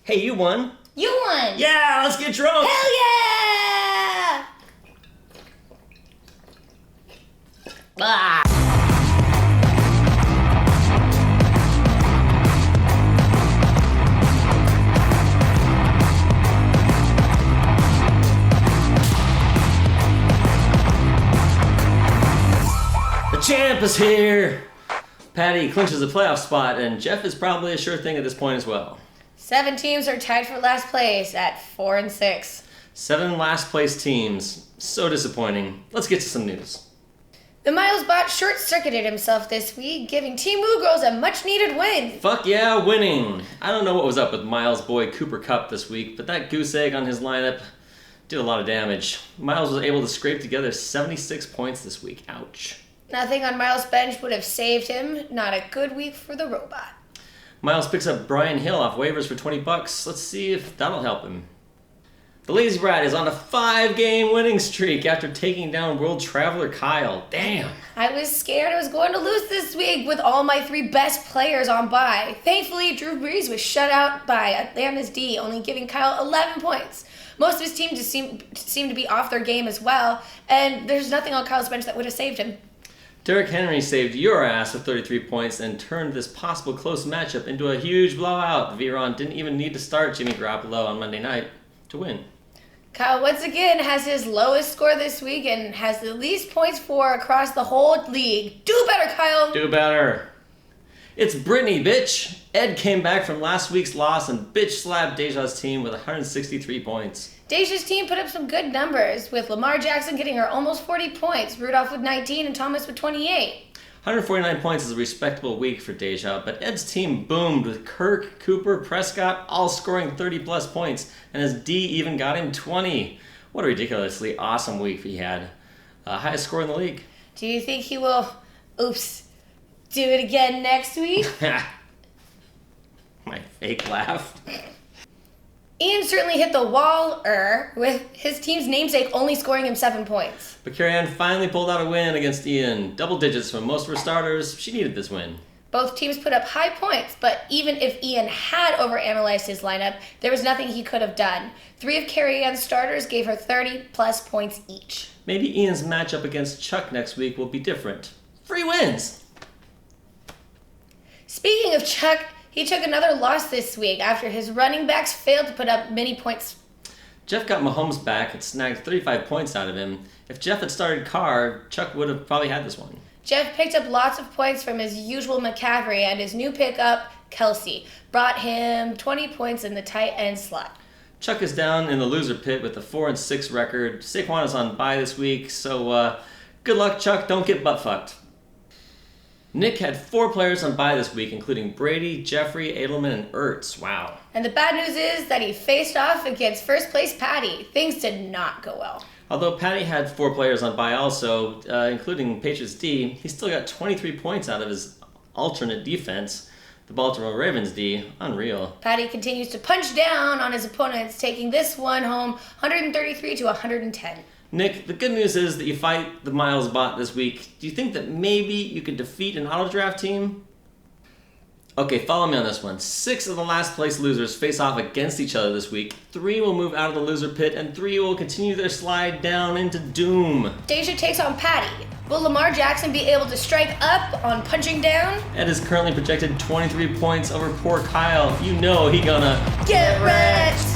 Hey, you won. You won! Yeah, let's get drunk. Hell yeah! Ah. The champ is here. Paddy clinches a playoff spot, and Jeff is probably a sure thing at this point as well. 7 teams are tied for last place at 4 and 6. 7 last place teams. So disappointing. Let's get to some news. The Miles bot short-circuited himself this week, giving Team Woo Girls a much-needed win. Fuck yeah, winning! I don't know what was up with Miles' boy Cooper Kupp this week, but that goose egg on his lineup did a lot of damage. Miles was able to scrape together 76 points this week. Ouch. Nothing on Miles' bench would have saved him. Not a good week for the robot. Miles picks up Brian Hill off waivers for $20. Let's see if that'll help him. The Lazy Brat is on a 5-game winning streak after taking down World Traveler Kyle. Damn. I was scared I was going to lose this week with all my 3 best players on bye. Thankfully, Drew Brees was shut out by Atlanta's D, only giving Kyle 11 points. Most of his team just seem to be off their game as well, and there's nothing on Kyle's bench that would have saved him. Derrick Henry saved your ass with 33 points and turned this possible close matchup into a huge blowout. Veron didn't even need to start Jimmy Garoppolo on Monday night to win. Kyle once again has his lowest score this week and has the least points for across the whole league. Do better, Kyle! Do better. It's Brittany, bitch. Ed came back from last week's loss and bitch slapped Deja's team with 163 points. Deja's team put up some good numbers, with Lamar Jackson getting her almost 40 points, Rudolph with 19, and Thomas with 28. 149 points is a respectable week for Deja, but Ed's team boomed with Kirk, Cooper, Prescott all scoring 30-plus points, and his D even got him 20. What a ridiculously awesome week he had. Highest score in the league. Do you think he will, do it again next week? My fake laugh. Ian certainly hit the wall, with his team's namesake only scoring him 7 points. But Carrie-Ann finally pulled out a win against Ian. Double digits from most of her starters. She needed this win. Both teams put up high points, but even if Ian had overanalyzed his lineup, there was nothing he could have done. 3 of Carrie-Ann's starters gave her 30-plus points each. Maybe Ian's matchup against Chuck next week will be different. 3 wins! Speaking of Chuck, he took another loss this week after his running backs failed to put up many points. Jeff got Mahomes back and snagged 35 points out of him. If Jeff had started Carr, Chuck would have probably had this one. Jeff picked up lots of points from his usual McCaffrey, and his new pickup, Kelsey, brought him 20 points in the tight end slot. Chuck is down in the loser pit with a 4-6 record. Saquon is on bye this week, so good luck, Chuck. Don't get butt-fucked. Nick had 4 players on bye this week, including Brady, Jeffrey, Edelman, and Ertz. Wow. And the bad news is that he faced off against first-place Paddy. Things did not go well. Although Paddy had 4 players on bye also, including Patriots D, he still got 23 points out of his alternate defense, the Baltimore Ravens D. Unreal. Paddy continues to punch down on his opponents, taking this one home 133 to 110. Nick, the good news is that you fight the Miles bot this week. Do you think that maybe you could defeat an auto draft team? Okay, follow me on this one. 6 of the last place losers face off against each other this week. 3 will move out of the loser pit, and 3 will continue their slide down into doom. Deja takes on Paddy. Will Lamar Jackson be able to strike up on punching down? Ed is currently projected 23 points over poor Kyle. You know he gonna get wrecked!